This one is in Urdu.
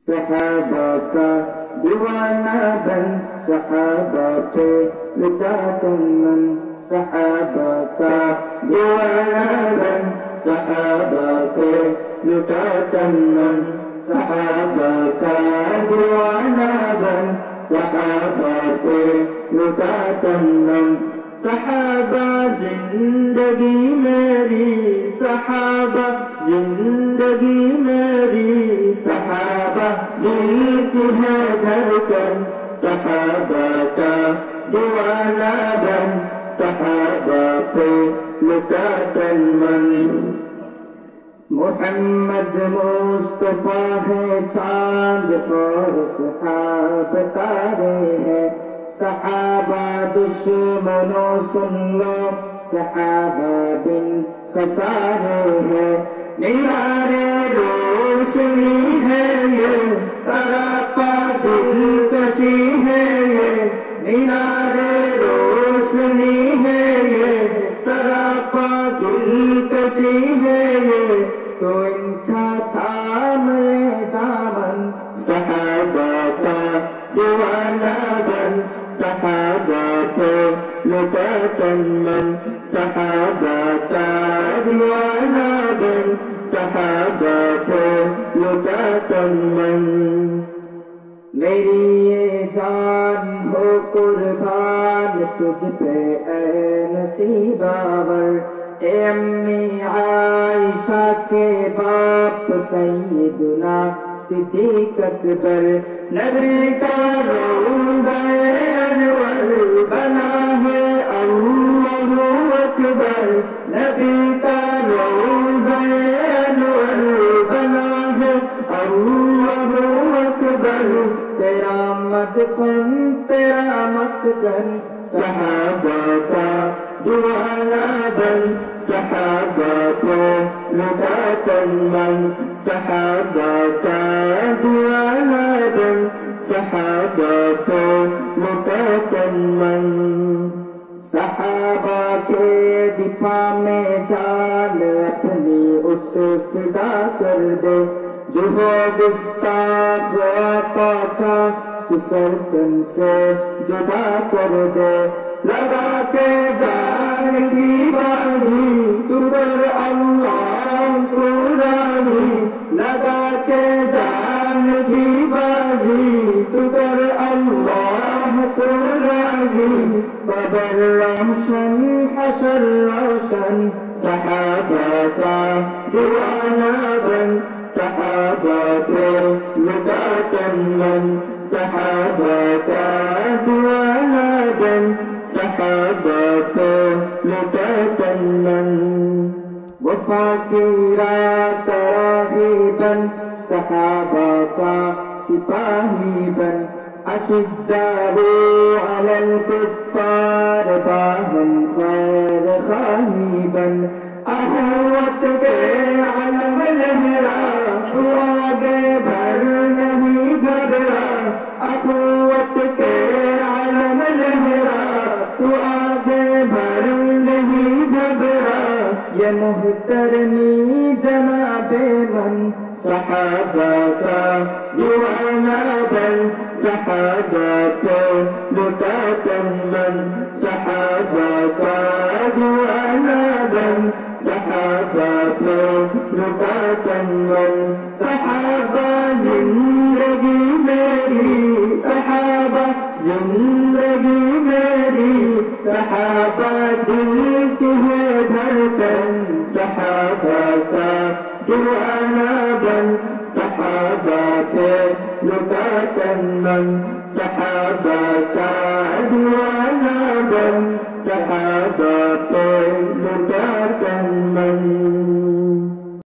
صحابہ کا دیوانہ بن صحابہ پہ لٹا تمن صحابہ کا دیوانہ بن صحابہ پہ لٹا تمن صحابہ کا دیوانہ بن صحابہ پہ لٹا تمن صحابہ زندگی میری صحابہ زندگی میری صحابہ دل کی ہے دھڑکن صحابہ کا دیوانہ بن صحابہ پہ لٹا تن من محمد مصطفیٰ ہے چاند اور صحابہ تارے ہیں صحابہ دشمنوں سن لو صحابہ بن خسارے ہے نگارے روشنی ہے یہ سراپا دلکشی ہے یہ نگارے روشنی ہے یہ سراپا دلکشی ہے یہ تو ان کا تھام لے دامن صحابہ کا دیوانہ بن صحابہ پہ لٹا تن من صحابہ کا دیوانہ بن صحابہ پہ لٹا تن من میری یہ جان ہو قربان تجھ پہ اے نصیب آور اے امی عائشہ کے باپ سیدنا صدیق اکبر نبی کا روضہ انور بنا ہے اللہ اکبر نبی کا روضہ انور بنا ہے اللہ اکبر تیرا مدفن تیرا مسکن صحابہ کا دیوانہ بن صحابہ کو لٹا تن من صحابہ کا دیوانہ بن صحابہ کو لٹا تن من صحابہ کے دفاع میں جان اپنی اٹھ فدا کر دے جو ہو گستاخ آقا کا تو سرکن سے جدا کر دے لگا کے جان کی بازی تو کر اللہ کو راضی لگا کے جان کی بازی تو کر اللہ کو راضی قبر روشن حشر روشن صحابہ کا دیوانہ بن صحابہ پہ لٹا تن من صحابہ کا دیوانہ بن صحابہ پہ لٹا تن من وفا کی رات راہی بن صحابہ کا سپاہی بن اشداء علی الکفار باہم خیر خواہی بن اخوت کے علم لہرا تو آگے بڑھ نہیں گھبرا اخوت کے علم لہرا تو آگے بڑھ نہیں گھبرا یہ محترمی جناب من صحابہ کا دیوانہ بن صحابہ کو لٹا تن من صحابہ کا دیوانہ بن صحابہ کو لٹا تن من صحابہ زندگی میری صحابہ زندگی میری صحابہ دل کی ہے دھڑکن صحابہ کا دیوانہ بن صحابہ پہ لٹا تن من صحابہ کا